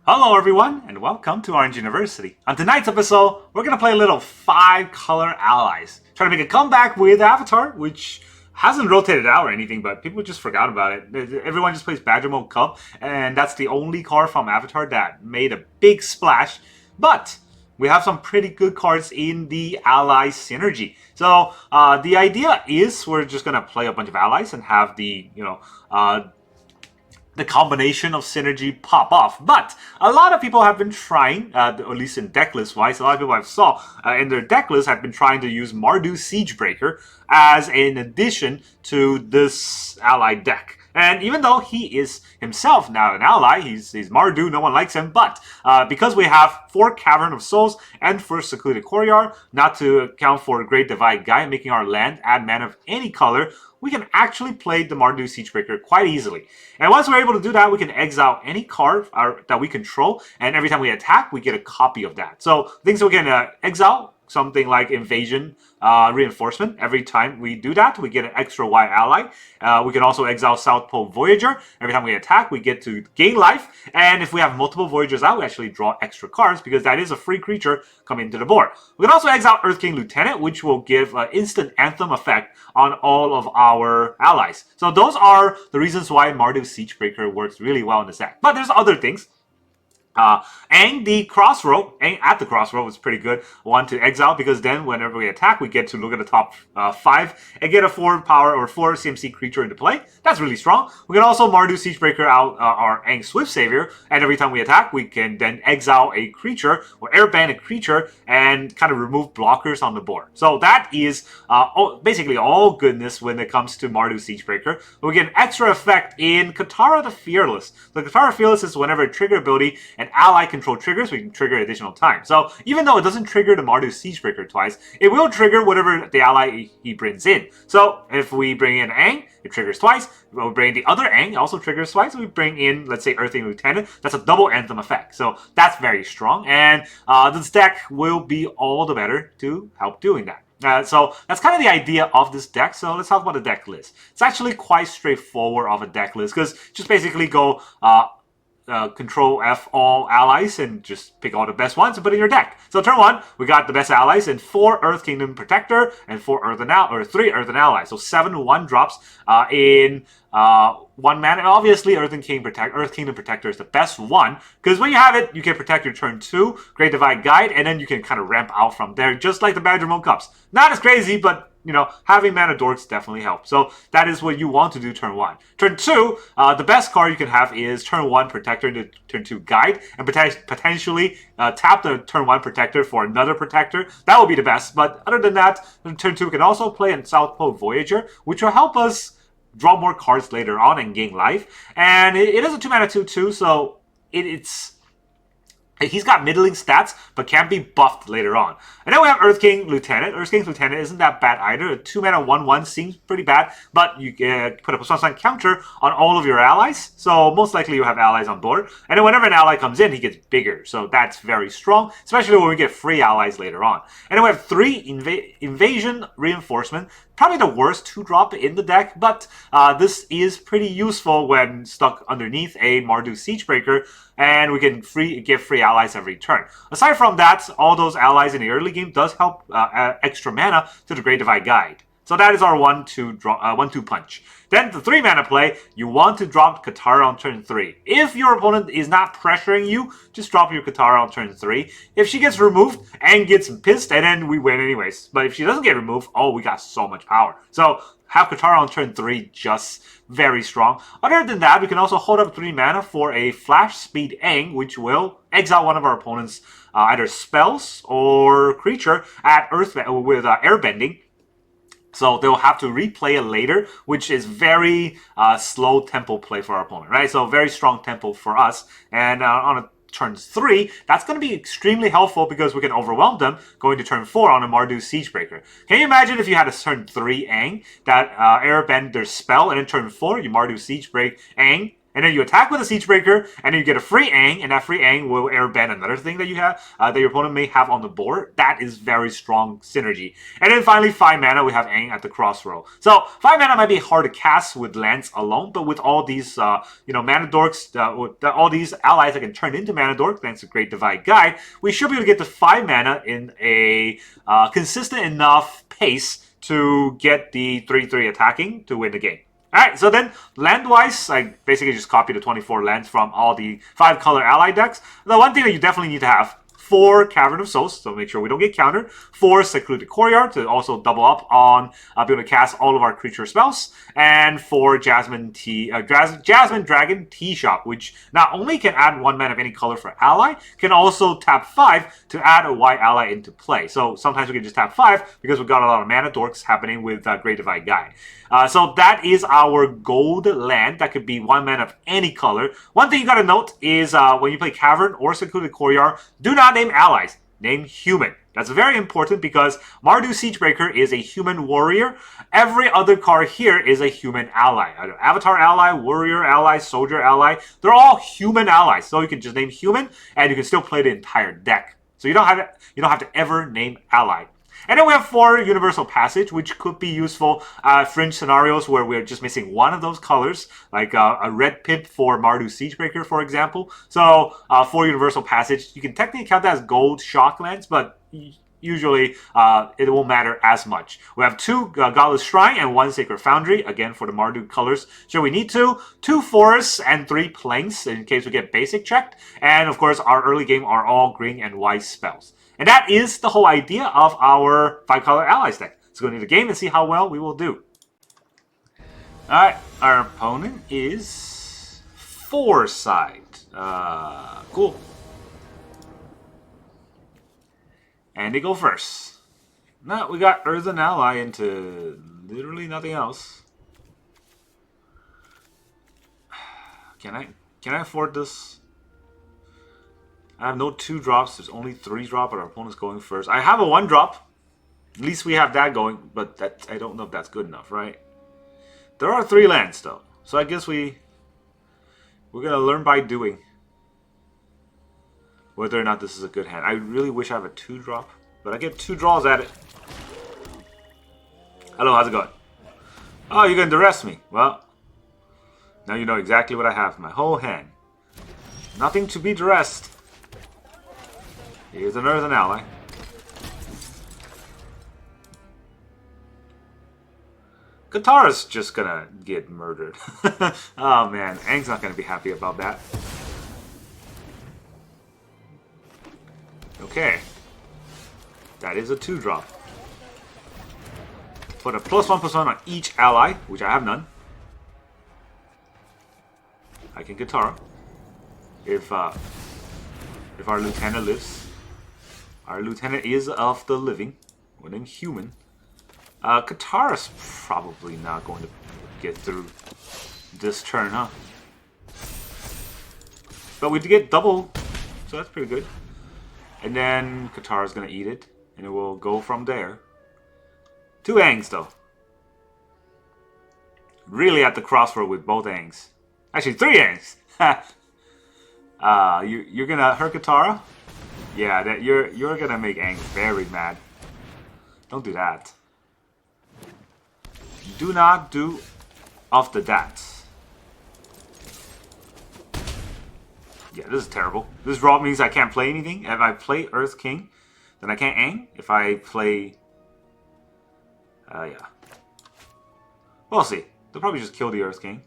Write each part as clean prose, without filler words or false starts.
Hello everyone, and welcome to Orange University. On tonight's episode, we're going to play a little 5-color allies. Trying to make a comeback with Avatar, which hasn't rotated out or anything, but people just forgot about it. Everyone just plays Badger Mode Cup, and that's the only card from Avatar that made a big splash. But we have some pretty good cards in the ally synergy. So the idea is we're just going to play a bunch of allies and have the combination of synergy pop off. But a lot of people have been trying, at least in decklist wise, a lot of people I've saw in their decklist have been trying to use Mardu Siegebreaker as an addition to this ally deck. And even though he is himself now an ally, he's Mardu, no one likes him, but because we have 4 Cavern of Souls and 4 Secluded Courtyard, not to account for Great Divide Guide, making our land add mana of any color, we can actually play the Mardu Siegebreaker quite easily. And once we're able to do that, we can exile any card that we control, and every time we attack, we get a copy of that. So things we can exile, something like Invasion Reinforcement. Every time we do that, we get an extra Y ally. We can also exile South Pole Voyager. Every time we attack, we get to gain life. And if we have multiple Voyagers out, we actually draw extra cards because that is a free creature coming to the board. We can also exile Earth King Lieutenant, which will give an instant Anthem effect on all of our allies. So those are the reasons why Mardu Siegebreaker works really well in this deck. But there's other things. Aang at the Crossroad was pretty good. One to exile because then whenever we attack, we get to look at the top 5 and get a 4 power or 4 CMC creature into play. That's really strong. We can also Mardu Siegebreaker out our Aang Swift Savior, and every time we attack, we can then exile a creature or airband a creature and kind of remove blockers on the board. So that is basically all goodness when it comes to Mardu Siegebreaker. We get an extra effect in Katara the Fearless. The Katara Fearless is whenever a trigger ability and ally control triggers, we can trigger additional time. So even though it doesn't trigger the Mardu Siegebreaker twice, it will trigger whatever the ally he brings in. So if we bring in Aang, it triggers twice. We'll bring the other Aang, also triggers twice. We bring in, let's say, Earthen Lieutenant. That's a double Anthem effect. So that's very strong. And this deck will be all the better to help doing that. So that's kind of the idea of this deck. So let's talk about the deck list. It's actually quite straightforward of a deck list because just basically go Control F all allies and just pick all the best ones and put in your deck. So turn 1, we got the best allies and 4 Earth Kingdom Protector and 3 Earthen Allies. So 7 1-drops in 1 mana. And obviously Earth Kingdom Protector is the best one because when you have it, you can protect your turn 2, Great Divide Guide, and then you can kind of ramp out from there, just like the Badger Mode Cups. Not as crazy, but having mana dorks definitely helps. So that is what you want to do turn 1. Turn 2, the best card you can have is turn 1 Protector into turn 2 Guide, and potentially tap the turn 1 Protector for another Protector. That would be the best. But other than that, turn 2 can also play in South Pole Voyager, which will help us draw more cards later on and gain life. And it is a 2-mana 2/2, so he's got middling stats, but can be buffed later on. And then we have Earth King Lieutenant. Earth King Lieutenant isn't that bad either. A 2-mana 1/1 seems pretty bad, but you put a +1 counter on all of your allies. So most likely you have allies on board. And then whenever an ally comes in, he gets bigger. So that's very strong, especially when we get free allies later on. And then we have 3 Invasion Reinforcement. Probably the worst 2-drop in the deck, but this is pretty useful when stuck underneath a Mardu Siegebreaker, and we can get free allies every turn. Aside from that, all those allies in the early game does help extra mana to the Great Divide Guide. So that is our 1/2 punch. Then the 3-mana play, you want to drop Katara on turn 3. If your opponent is not pressuring you, just drop your Katara on turn 3. If she gets removed and gets pissed, and then we win anyways. But if she doesn't get removed, oh, we got so much power. So have Katara on turn 3, just very strong. Other than that, we can also hold up 3 mana for a Flash Speed Aang, which will exile one of our opponent's either spells or creature at with airbending. So they'll have to replay it later, which is very slow tempo play for our opponent, right? So very strong tempo for us. And on a turn 3, that's going to be extremely helpful because we can overwhelm them going to turn 4 on a Mardu Siegebreaker. Can you imagine if you had a turn 3 Aang that airbend their spell, and in turn 4 you Mardu Siegebreak Aang, And then you attack with a Siegebreaker, and then you get a free Aang, and that free Aang will airbend another thing that you have, that your opponent may have on the board. That is very strong synergy. And then finally, 5 mana, we have Aang at the Crossroads. So 5 mana might be hard to cast with lands alone, but with all these, mana dorks, all these allies that can turn into mana dork, thanks to Great Divide Guide, we should be able to get to 5 mana in a consistent enough pace to get the 3/3 attacking to win the game. Alright, so then land-wise, I basically just copied the 24 lands from all the 5-color ally decks. The one thing that you definitely need to have, 4 Cavern of Souls, so make sure we don't get countered. 4 Secluded Courtyard to also double up on being able to cast all of our creature spells. And 4 Jasmine Dragon Tea Shop, which not only can add 1 mana of any color for ally, can also tap 5 to add a white ally into play. So sometimes we can just tap 5 because we've got a lot of mana dorks happening with Great Divide Guide. So that is our gold land that could be 1 mana of any color. One thing you gotta note is when you play Cavern or Secluded Courtyard, do not name allies, name human. That's very important because Mardu Siegebreaker is a human warrior. Every other card here is a human ally. Either Avatar ally, warrior ally, soldier ally. They're all human allies. So you can just name human and you can still play the entire deck. So you don't have to ever name ally. And then we have 4 Universal Passage, which could be useful fringe scenarios where we're just missing one of those colors, like a red pip for Mardu Siegebreaker, for example. So 4 Universal Passage, you can technically count that as gold shock lands, but usually it won't matter as much. We have 2 Godless Shrine and 1 Sacred Foundry, again for the Mardu colors. Sure, we need 2 forests and 3 plains in case we get basic checked. And of course, our early game are all green and white spells. And that is the whole idea of our 5-color allies deck. Let's go into the game and see how well we will do. Alright, our opponent is Foresight. Cool. And they go first. Now we got Earthen Ally into literally nothing else. Can I afford this? I have no 2 drops. There's only 3 drop, but our opponent's going first. I have a 1 drop. At least we have that going, but that I don't know if that's good enough, right? There are 3 lands though, so I guess we're gonna learn by doing whether or not this is a good hand. I really wish I have a 2 drop, but I get 2 draws at it. Hello, how's it going? Oh, you're gonna arrest me. Well, now you know exactly what I have in my whole hand. Nothing to be dressed. Here's an Earthen Ally. Katara's just gonna get murdered. Oh man, Aang's not gonna be happy about that. Okay. That is a 2-drop. Put a +1/+1 on each ally, which I have none. I can Katara. If our lieutenant lives. Our lieutenant is of the living. When in human. Katara's probably not going to get through this turn, huh? But we did get double, so that's pretty good. And then Katara's going to eat it, and it will go from there. 2 Aangs, though. Really at the crossroad with both Aangs. Actually, 3 Aangs! You're going to hurt Katara? Yeah, you're gonna make Aang very mad. Don't do that. Do not do off the dats. Yeah, this is terrible. This draw means I can't play anything. If I play Earth King, then I can't Aang. If I play... yeah. We'll see. They'll probably just kill the Earth King.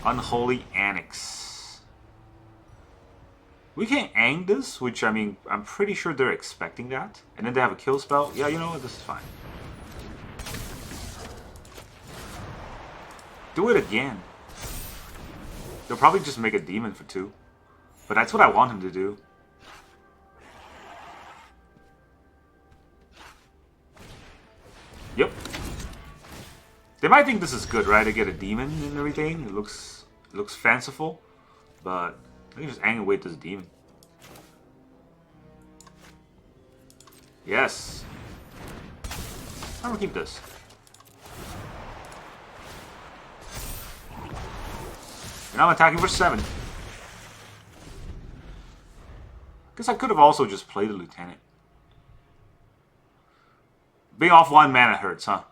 Unholy Annex. We can Aang this, which, I mean, I'm pretty sure they're expecting that. And then they have a kill spell. Yeah, you know what? This is fine. Do it again. They'll probably just make a demon for 2. But that's what I want him to do. Yep. They might think this is good, right? To get a demon and everything. It looks fanciful. But I can just Aang away this demon. Yes. I'm gonna keep this. And I'm attacking for 7. Guess I could have also just played the Lieutenant. Being off 1 mana hurts, huh?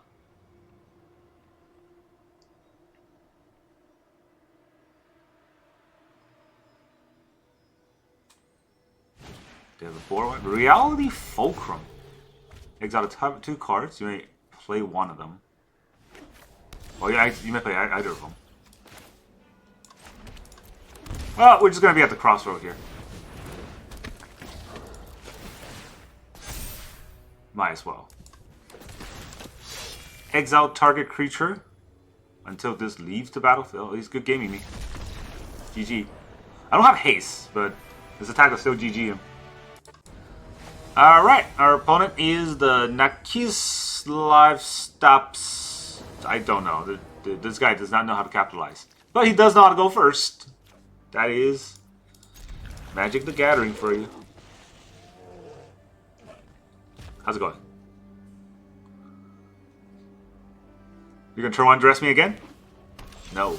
They have a 4-1. Reality Fulcrum. Exile the top 2 cards. You may play one of them. Oh yeah, you may play either of them. Well, we're just going to be at the crossroad here. Might as well. Exile target creature until this leaves the battlefield. He's good gaming me. GG. I don't have haste, but this attack will still GG him. Alright, our opponent is the Nakislav Stops. I don't know. This guy does not know how to capitalize. But he does know how to go first. That is Magic the Gathering for you. How's it going? You gonna turn one dress me again? No.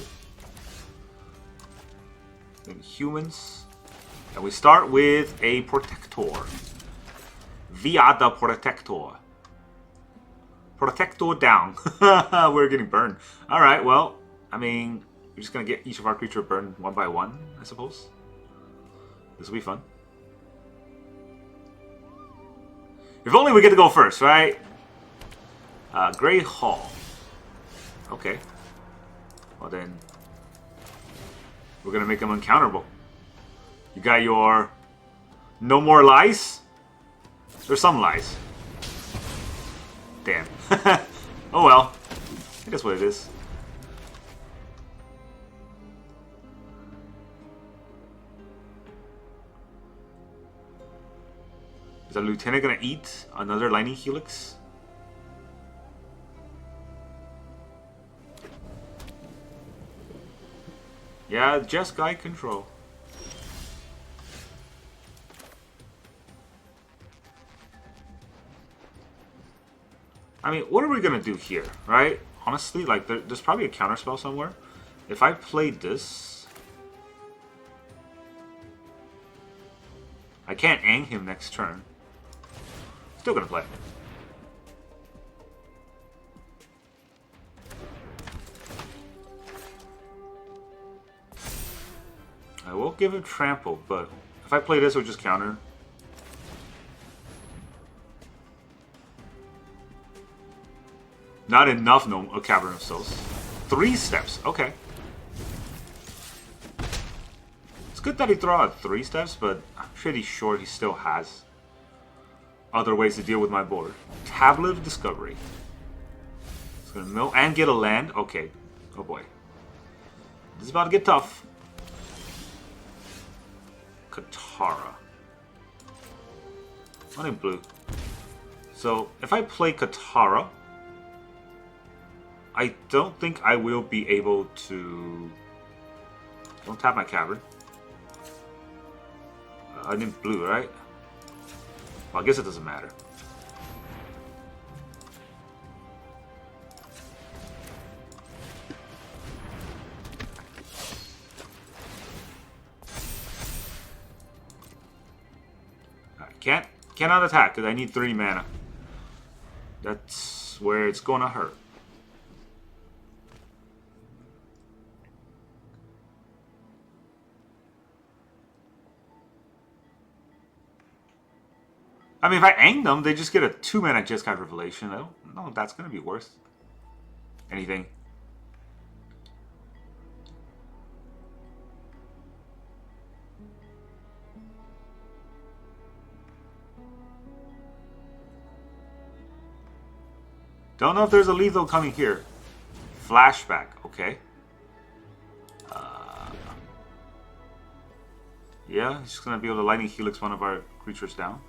Then humans. And we start with a Protector. Viada Protector. Protector down. We're getting burned. Alright, well, I mean, we're just gonna get each of our creatures burned one by one, I suppose. This will be fun. If only we get to go first, right? Grey Hall. Okay. Well then, we're gonna make them uncounterable. You got your no more lies? There's some lies. Damn. Oh well. I think that's what it is. Is a lieutenant gonna eat another lightning helix? Yeah, just guy control. I mean, what are we gonna do here, right? Honestly, like, there's probably a counterspell somewhere. If I played this, I can't Aang him next turn. Still gonna play. I will give him trample, but if I play this, it would just counter. Not enough, no, a Cavern of Souls. 3 steps, okay. It's good that he threw out 3 steps, but I'm pretty sure he still has other ways to deal with my board. Tablet of Discovery. It's gonna mill and get a land. Okay. Oh boy. This is about to get tough. Katara. Not in blue. So, if I play Katara, I don't think I will be able to... Don't tap my Cavern. I didn't blue, right? Well, I guess it doesn't matter. Cannot attack because I need 3 mana. That's where it's gonna hurt. I mean, if I Aang them, they just get a 2 mana Jeskai Revelation. I don't know if that's gonna be worth anything. Don't know if there's a lethal coming here. Flashback, okay. Yeah, he's just gonna be able to lightning helix one of our creatures down.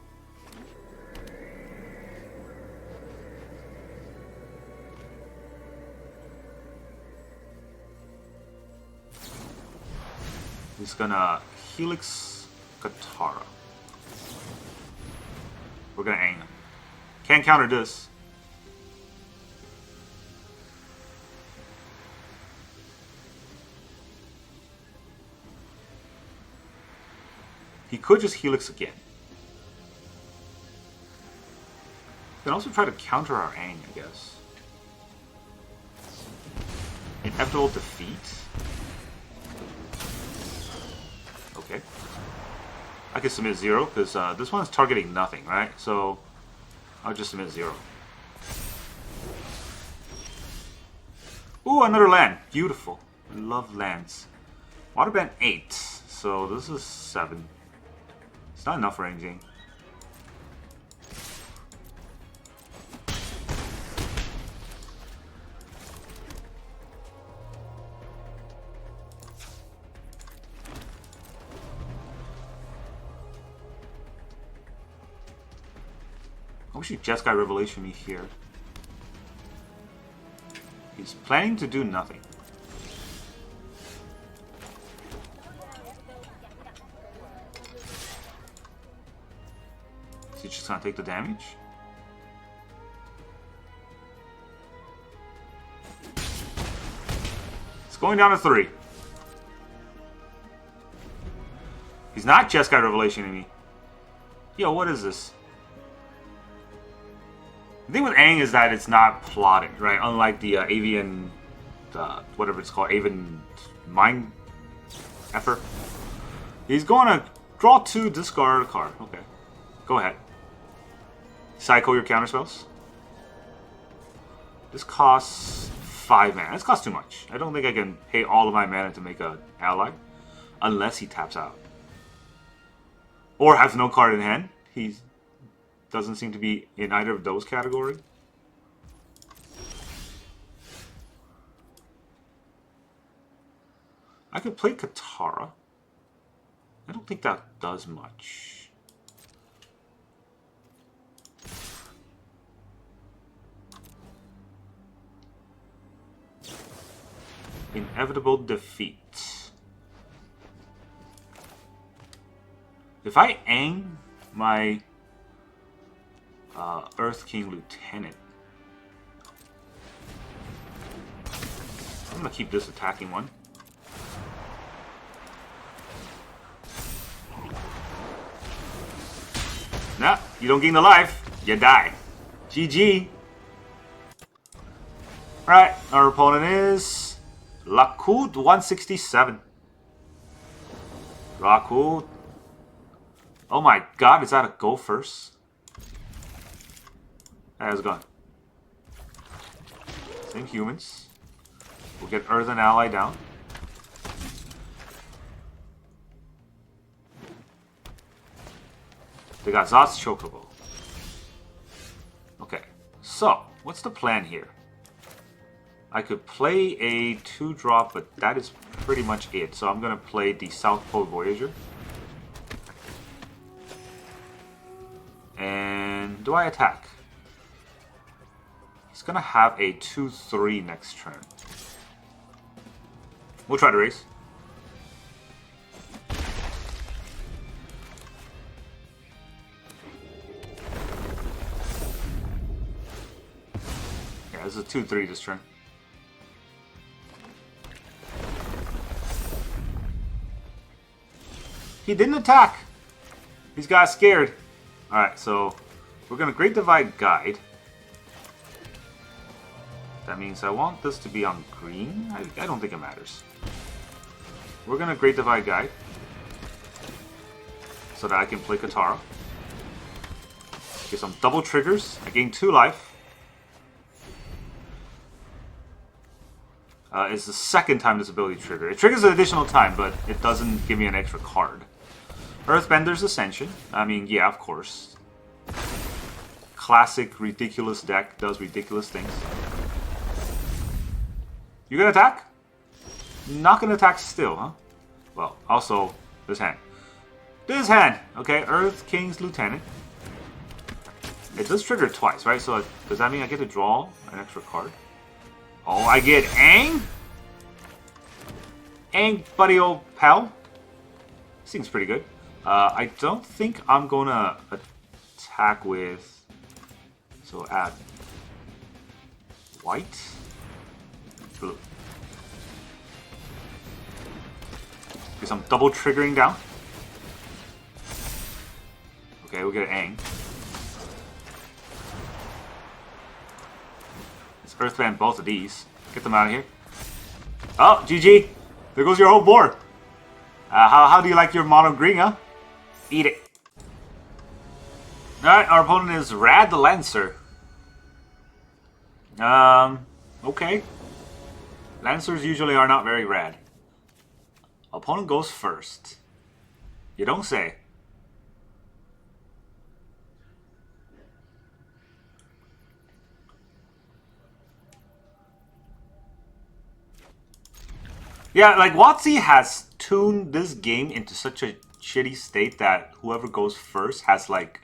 He's gonna helix Katara. We're gonna Aang him. Can't counter this. He could just Helix again. Can also try to counter our Aang, I guess. Inevitable defeat. Okay. I can submit 0 because this one's targeting nothing, right? So I'll just submit 0. Ooh, another land. Beautiful. I love lands. Waterband 8. So this is 7. It's not enough for anything. I wish he just got Revelation me here. He's planning to do nothing. Is he just gonna take the damage? It's going down to 3. He's not just got Revelation in me. Yo, what is this? The thing with Aang is that it's not plotted, right? Unlike the avian, whatever it's called, avian mind effort. He's going to draw 2, discard a card. Okay, go ahead. Cycle your counter spells. This costs 5 mana. This costs too much. I don't think I can pay all of my mana to make an ally, unless he taps out or has no card in hand. He's doesn't seem to be in either of those categories. I could play Katara. I don't think that does much. Inevitable defeat. If I Aang my Earth King Lieutenant, I'm gonna keep this attacking one. Nah, you don't gain the life, you die. GG. Alright, our opponent is Lakud 167. Lakud. Oh my god, is that a go first? How's it going? Same humans. We'll get Earthen Ally down. They got Zot's Chocobo. Okay, so what's the plan here? I could play a 2-drop, but that is pretty much it. So I'm gonna play the South Pole Voyager. And do I attack? He's gonna have a 2-3 next turn. We'll try to raise. Yeah, this is a 2-3 this turn. He didn't attack. He's got scared. Alright, so we're gonna Great Divide Guide. That means I want this to be on green. I don't think it matters. We're gonna Great Divide Guide so that I can play Katara. Get some double triggers. I gain 2 life. It's the second time this ability triggered. It triggers an additional time, but it doesn't give me an extra card. Earthbender's Ascension. I mean, yeah, of course. Classic ridiculous deck does ridiculous things. You gonna attack? Not gonna attack still, huh? Well, also, this hand. This hand! Okay, Earth King's Lieutenant. It does trigger twice, right? So does that mean I get to draw an extra card? Oh, I get Aang? Aang, buddy old pal. Seems pretty good. I don't think I'm gonna attack with... So add white, blue. Because I'm double triggering down. Okay, we'll get Aang. Let's Earthband both of these. Get them out of here. Oh, GG. There goes your whole board. How do you like your mono green, huh? Eat it. Alright, our opponent is Rad the Lancer. Okay. Lancers usually are not very rad. Opponent goes first. You don't say. Yeah, like WotC has tuned this game into such a shitty state that whoever goes first has like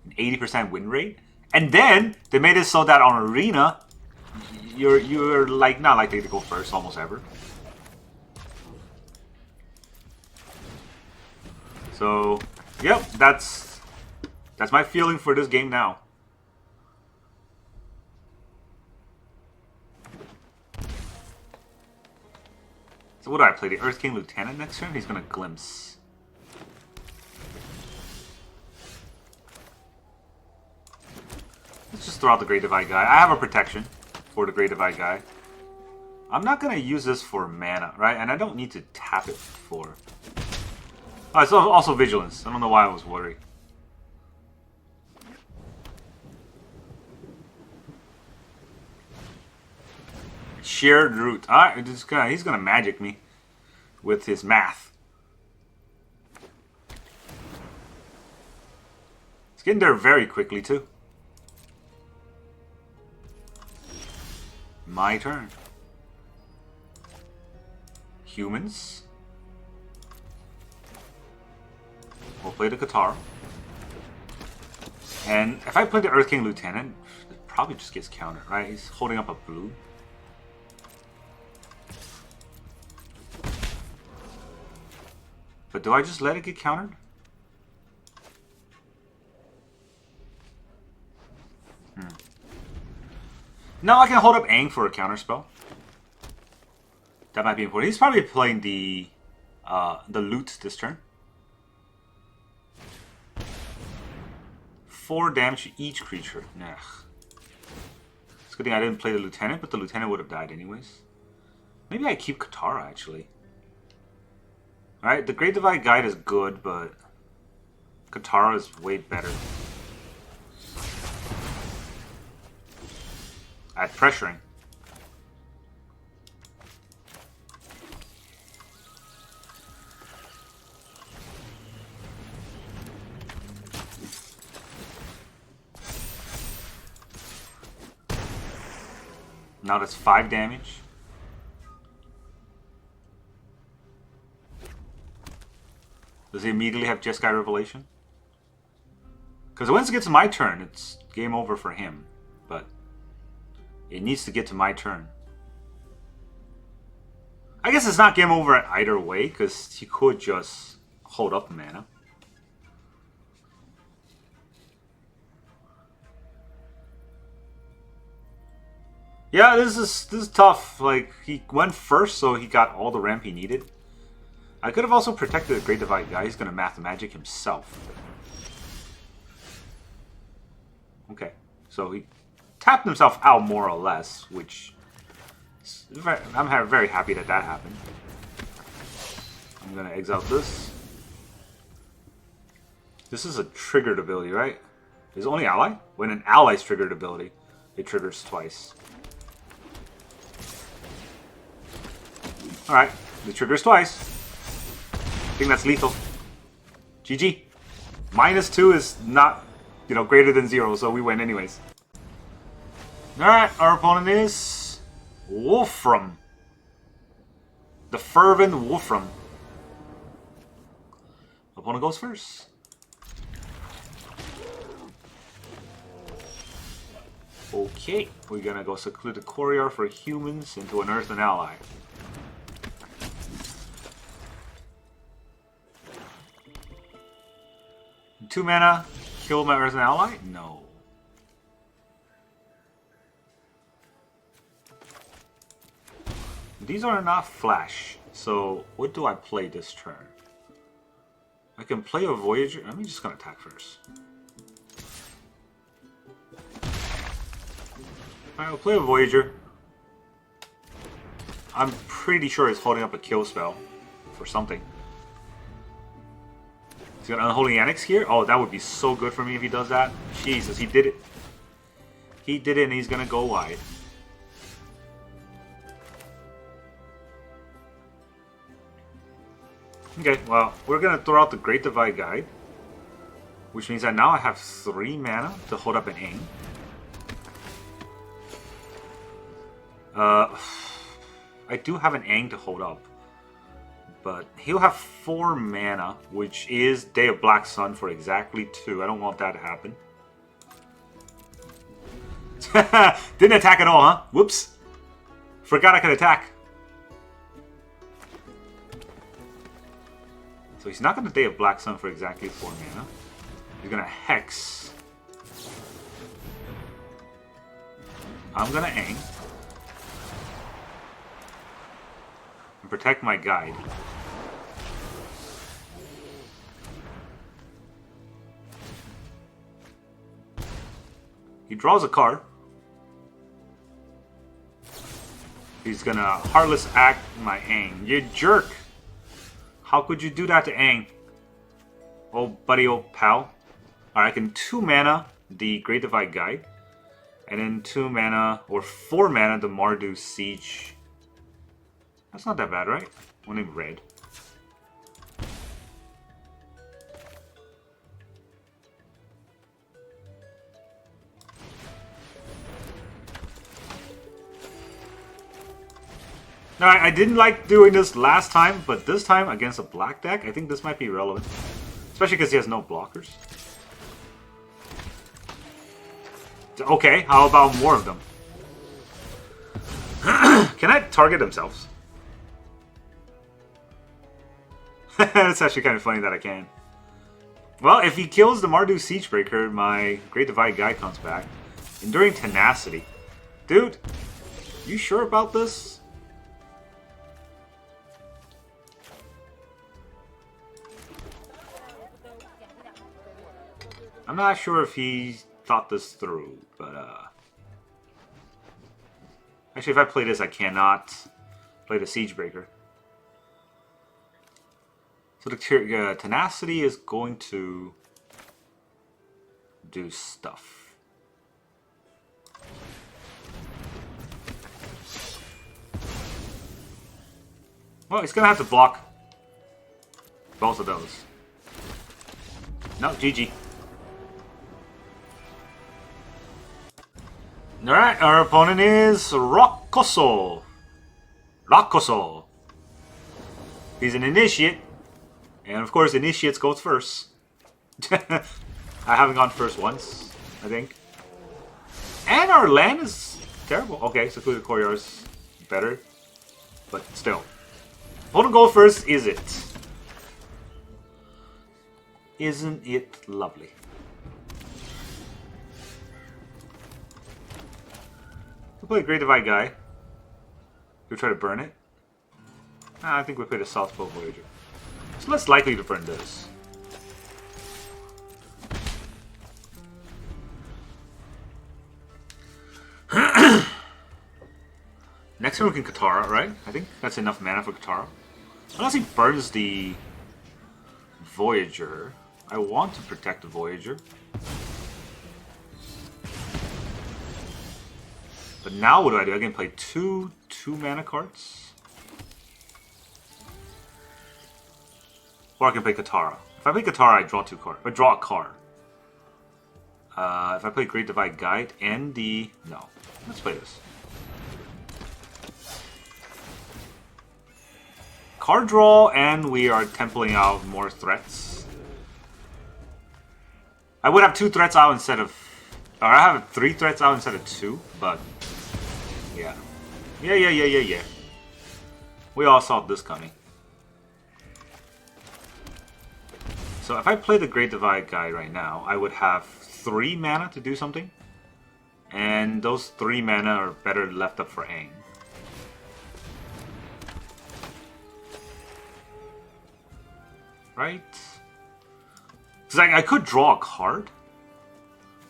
an 80% win rate. And then they made it so that on Arena, you're like not likely to go first almost ever. So, yep, that's my feeling for this game now. So what do I play? The Earth King Lieutenant next turn? He's gonna glimpse. Let's just throw out the Great Divide Guy. I have a protection for the Great Divide Guy. I'm not gonna use this for mana, right? And I don't need to tap it for... Oh, it's also Vigilance. I don't know why I was worried. Shared Root. Alright, he's gonna magic me with his math. It's getting there very quickly too. My turn. Humans. We'll play the Katara. And if I play the Earth King Lieutenant, it probably just gets countered, right? He's holding up a blue. But do I just let it get countered? No, I can hold up Aang for a counter spell. That might be important. He's probably playing the loot this turn. 4 damage to each creature. Nah. It's a good thing I didn't play the Lieutenant, but the Lieutenant would have died anyways. Maybe I keep Katara actually. Alright, the Great Divide Guide is good, but Katara is way better. At pressuring. Now that's 5 damage. Does he immediately have Jeskai Revelation? Because once it gets to my turn, it's game over for him. But it needs to get to my turn. I guess it's not game over either way, because he could just hold up mana. Yeah, this is tough. Like, he went first, so he got all the ramp he needed. I could have also protected the Great Divide Guy. He's going to Math Magic himself. Okay, so he tapped himself out more or less, which I'm very happy that that happened. I'm going to exile this. This is a triggered ability, right? Is it only ally? When an ally's triggered ability, it triggers twice. Alright, it triggers twice. I think that's lethal. GG. -2 is not, greater than 0, so we win anyways. Alright, our opponent is Wolfram. The Fervent Wolfram. Opponent goes first. Okay, we're gonna go Secluded Courtyard for humans into an Earthen Ally. Two mana, kill my Earthen Ally? No. These are not flash, so what do I play this turn? I can play a Voyager. I'm just gonna attack first. Alright, we'll play a Voyager. I'm pretty sure he's holding up a kill spell for something. He's got Unholy Annex here. Oh, that would be so good for me if he does that. Jesus, he did it. He did it and he's gonna go wide. Okay, well, we're gonna throw out the Great Divide Guide. Which means that now I have 3 mana to hold up an Aang. I do have an Aang to hold up. But he'll have 4 mana, which is Day of Black Sun for exactly 2. I don't want that to happen. Didn't attack at all, huh? Whoops. Forgot I could attack. So he's not going to Day of Black Sun for exactly 4 mana. He's going to Hex. I'm going to Aang. And protect my guide. He draws a card. He's going to Heartless Act my Aang. You jerk! How could you do that to Aang? Old buddy, old pal. Alright, I can 2 mana the Great Divide Guide. And then 2 mana, or 4 mana, the Mardu Siege. That's not that bad, right? One in red. Alright, I didn't like doing this last time, but this time against a black deck, I think this might be relevant. Especially because he has no blockers. Okay, how about more of them? Can I target themselves? It's actually kind of funny that I can. Well, if he kills the Mardu Siegebreaker, my Great Divide Guide comes back. Enduring Tenacity. Dude, you sure about this? I'm not sure if he thought this through, but actually if I play this I cannot play the Siegebreaker. So the Tenacity is going to do stuff. Well, he's gonna have to block both of those. No, GG. Alright, our opponent is Rockoso. Rockoso. He's an initiate. And of course, initiates goes first. I haven't gone first once, I think. And our land is terrible. Okay, Secluded Courtyard is better. But still. Opponent go first, is it? Isn't it lovely? We'll play a Great Divide Guy. We'll try to burn it. I think we played a South Pole Voyager. It's less likely to burn this. Next turn we can Katara, right? I think that's enough mana for Katara. Unless he burns the Voyager. I want to protect the Voyager. But now what do? I can play two mana cards? Or I can play Katara. If I play Katara, I draw 2 cards. I draw a card. If I play Great Divide Guide and the... No. Let's play this. Card draw, and we are templing out more threats. I would have 2 threats out instead of... Or I have 3 threats out instead of 2, but... Yeah. Yeah. We all saw this coming. So if I play the Great Divide Guide right now, I would have 3 mana to do something. And those 3 mana are better left up for Aang. Right? Because I could draw a card.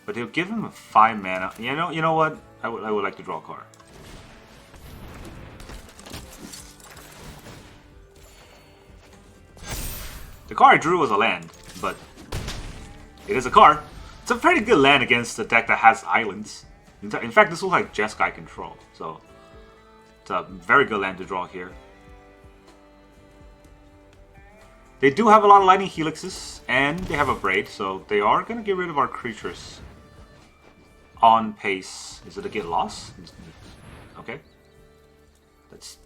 But he'll give him a 5 mana. You know what? I would like to draw a card. The card I drew was a land, but it is a card. It's a pretty good land against a deck that has islands. In fact, this looks like Jeskai control, so it's a very good land to draw here. They do have a lot of lightning helixes, and they have a braid, so they are going to get rid of our creatures on pace. Is it a get lost? Okay. That's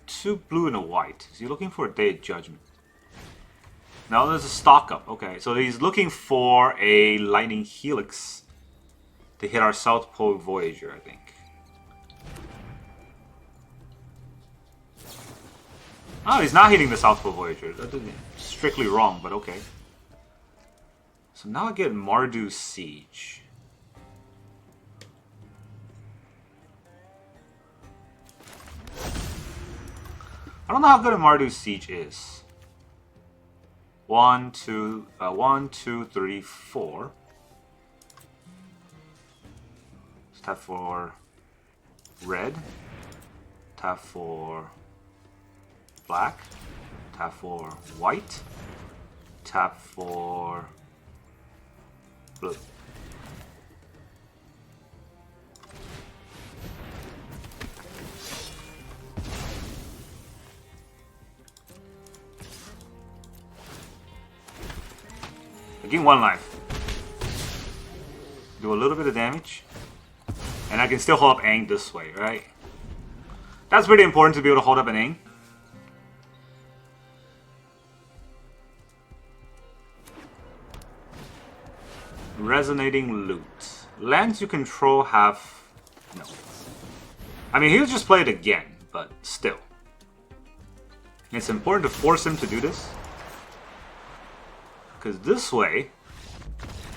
2 blue and a white. Is he looking for a Day of Judgment? No, there's a stock up. Okay, so he's looking for a lightning helix to hit our South Pole Voyager, I think. Oh, he's not hitting the South Pole Voyager. That's strictly wrong, but okay. So now I get Mardu Siege. I don't know how good a Mardu Siege is. 1, 2, 3, 4. Let's tap for red. Tap for black. Tap for white. Tap for blue. I gain 1 life. Do a little bit of damage. And I can still hold up Aang this way, right? That's pretty important to be able to hold up an Aang. Resonating Loot. Lands you control have... no. I mean, he'll just play it again, but still. It's important to force him to do this. Because this way...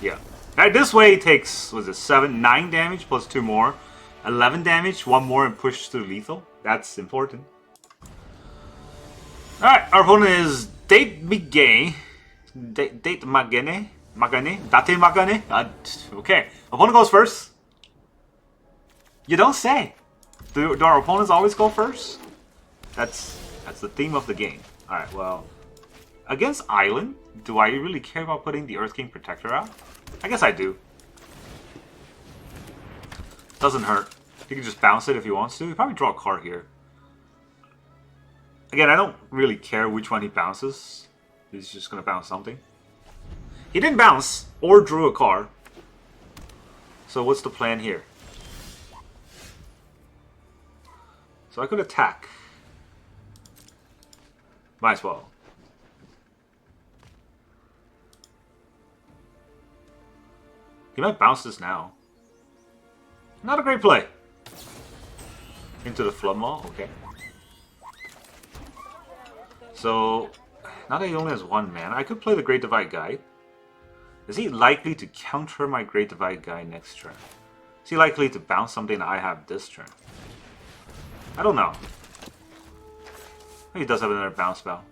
yeah. This way it takes, was it 7, 9 damage plus 2 more. 11 damage, 1 more and push to lethal. That's important. Alright, our opponent is Date Magane. Date Magane? Magane? Date Magane? Okay. Opponent goes first. You don't say. Do our opponents always go first? That's the theme of the game. Alright, well. Against Island, do I really care about putting the Earth King Protector out? I guess I do. Doesn't hurt. He can just bounce it if he wants to. He'll probably draw a card here. Again, I don't really care which one he bounces. He's just going to bounce something. He didn't bounce or drew a card. So what's the plan here? So I could attack. Might as well. He might bounce this now. Not a great play. Into the Flood Maw, okay. So, now that he only has 1 mana, I could play the Great Divide Guide. Is he likely to counter my Great Divide Guide next turn? Is he likely to bounce something that I have this turn? I don't know. He does have another bounce spell.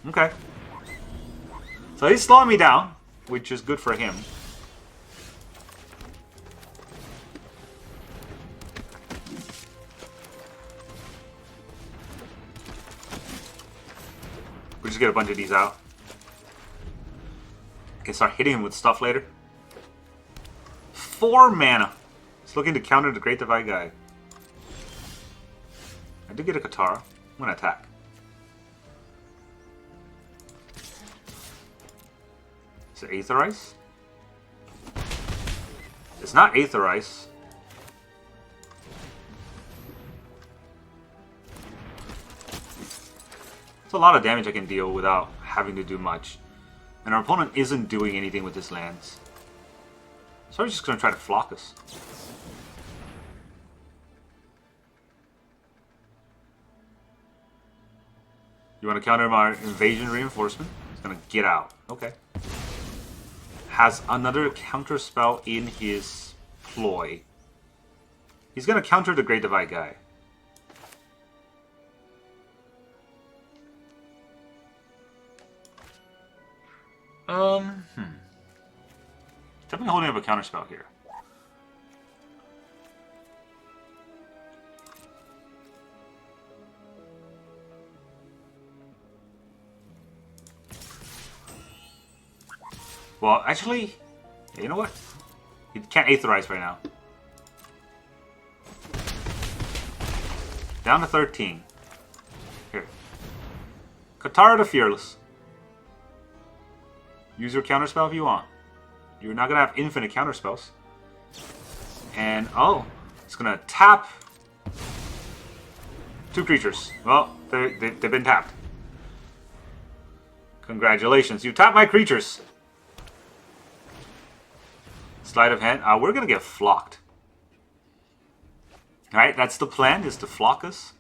Okay. So he's slowing me down, which is good for him. We just get a bunch of these out. Can start hitting him with stuff later. 4 mana. He's looking to counter the Great Divide Guide. I did get a Katara. I'm gonna attack. Is it Aetherize? It's not Aetherize. It's a lot of damage I can deal without having to do much. And our opponent isn't doing anything with his lands. So we're just going to try to flock us. You want to counter my invasion reinforcement? It's going to get out. Okay. Has another counter spell in his ploy. He's going to counter the Great Divide Guy. Definitely holding up a counter spell here. Well, actually, you know what? You can't Aetherize right now. Down to 13. Here. Katara the Fearless. Use your counterspell if you want. You're not going to have infinite counterspells. And, oh, it's going to tap 2 creatures. Well, they've been tapped. Congratulations, you tapped my creatures. Sleight of hand. We're going to get flocked. Alright, that's the plan, is to flock us.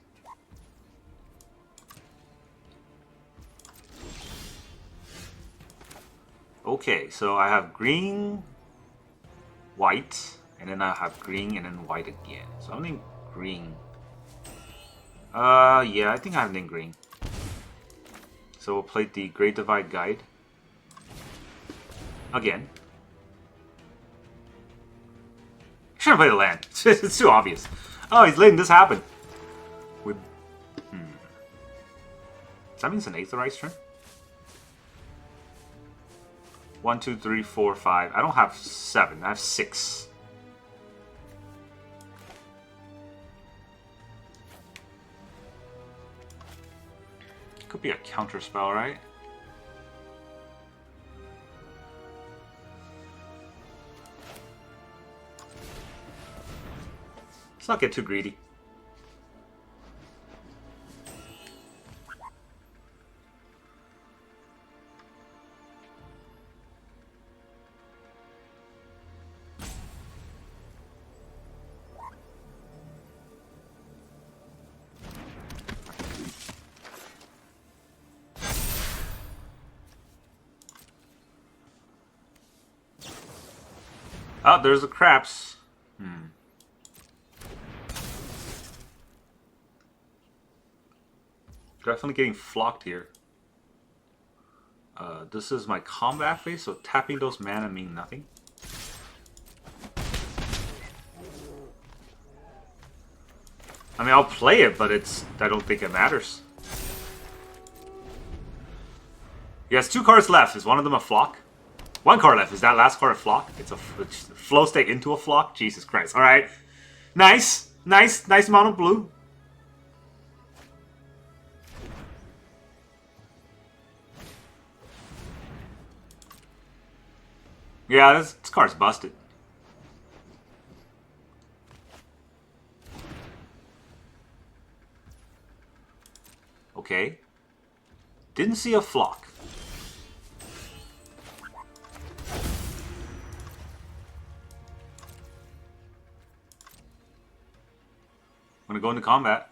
Okay, so I have green, white, and then I have green and then white again. So I'm named green. Yeah, I think I'm named green. So we'll play the Great Divide Guide. Again. Shouldn't play the land. It's too obvious. Oh, he's letting this happen. With, Does that mean it's an Aetherize turn? 1, 2, 3, 4, 5. I don't have 7. I have 6. Could be a counter spell, right? Let's not get too greedy. Oh, there's the craps. Definitely getting flocked here. This is my combat phase, so tapping those mana mean nothing. I mean, I'll play it, but I don't think it matters. He has 2 cards left. Is one of them a flock? 1 card left. Is that last card a flock? It's a flow state into a flock? Jesus Christ. Alright. Nice. Nice amount of blue. Yeah, this card's busted. Okay. Didn't see a flock. I'm gonna go into combat.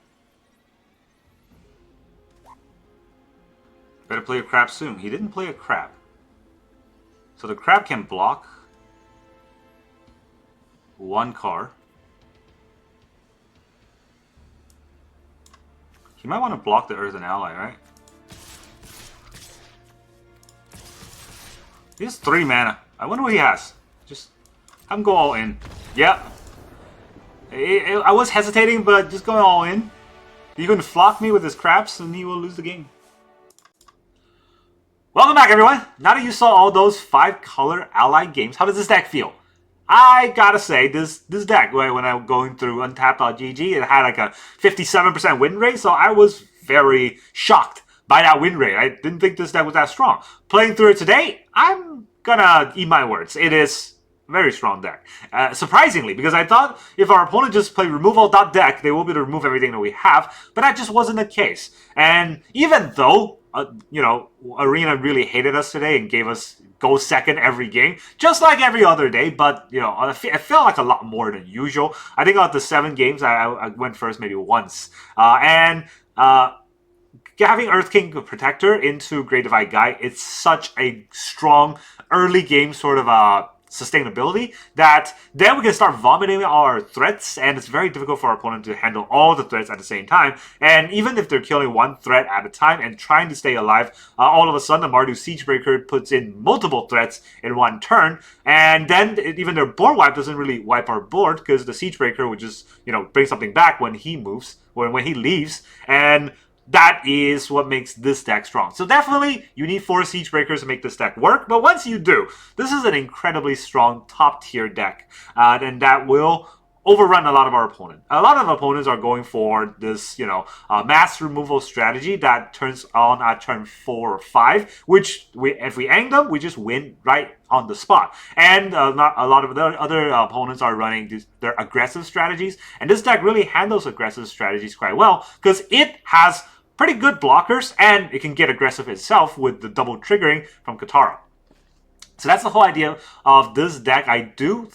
Better play a crab soon. He didn't play a crab. So the crab can block 1 card. He might want to block the Earthen Ally, right? He has 3 mana. I wonder what he has. Just have him go all in. Yeah. I was hesitating, but just going all in. He can flock me with his crabs, and he will lose the game. Welcome back, everyone. Now that you saw all those 5-color allied games, how does this deck feel? I gotta say, this deck, right, when I'm going through untap.gg, it had like a 57% win rate, so I was very shocked by that win rate. I didn't think this deck was that strong. Playing through it today, I'm gonna eat my words. It is a very strong deck. Surprisingly, because I thought if our opponent just played removal.deck, they will be able to remove everything that we have, but that just wasn't the case. And even though you know, Arena really hated us today and gave us go second every game, just like every other day, but, you know, it felt like a lot more than usual. I think out of the 7 games, I went first maybe once. Having Earth King Protector into Great Divide Guide, it's such a strong early game sort of sustainability that then we can start vomiting our threats, and it's very difficult for our opponent to handle all the threats at the same time. And even if they're killing 1 threat at a time and trying to stay alive, all of a sudden the Mardu Siegebreaker puts in multiple threats in 1 turn, and then even their board wipe doesn't really wipe our board because the Siegebreaker would just, you know, bring something back when he moves, when he leaves, and that is what makes this deck strong. So definitely, you need 4 Siegebreakers to make this deck work, but once you do, this is an incredibly strong top-tier deck, and that will overrun a lot of our opponents. A lot of opponents are going for this, mass removal strategy that turns on at turn 4 or 5, which if we Aang them, we just win right on the spot. And not a lot of the other opponents are running their aggressive strategies, and this deck really handles aggressive strategies quite well because it has pretty good blockers, and it can get aggressive itself with the double triggering from Katara. So that's the whole idea of this deck. I do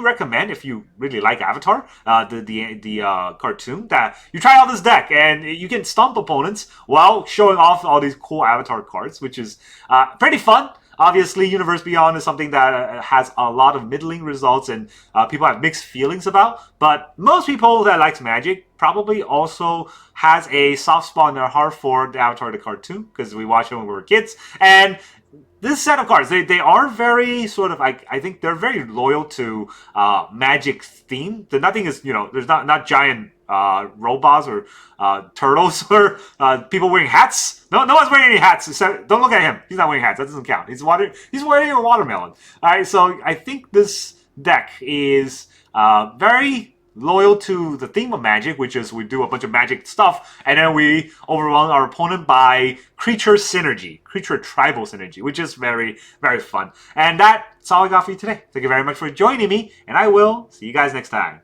recommend, if you really like Avatar, the cartoon, that you try out this deck, and you can stomp opponents while showing off all these cool Avatar cards, which is pretty fun. Obviously, Universe Beyond is something that has a lot of middling results, and people have mixed feelings about. But most people that likes Magic probably also has a soft spot in their heart for the Avatar the cartoon, because we watched it when we were kids. And this set of cards, they are very sort of, I think they're very loyal to Magic theme. Nothing is, there's not giant robots or turtles or people wearing hats. No one's wearing any hats. Except, don't look at him. He's not wearing hats. That doesn't count. He's wearing a watermelon. All right, so I think this deck is very loyal to the theme of Magic, which is we do a bunch of Magic stuff, and then we overwhelm our opponent by creature synergy, creature tribal synergy, which is very, very fun. And that's all I got for you today. Thank you very much for joining me, and I will see you guys next time.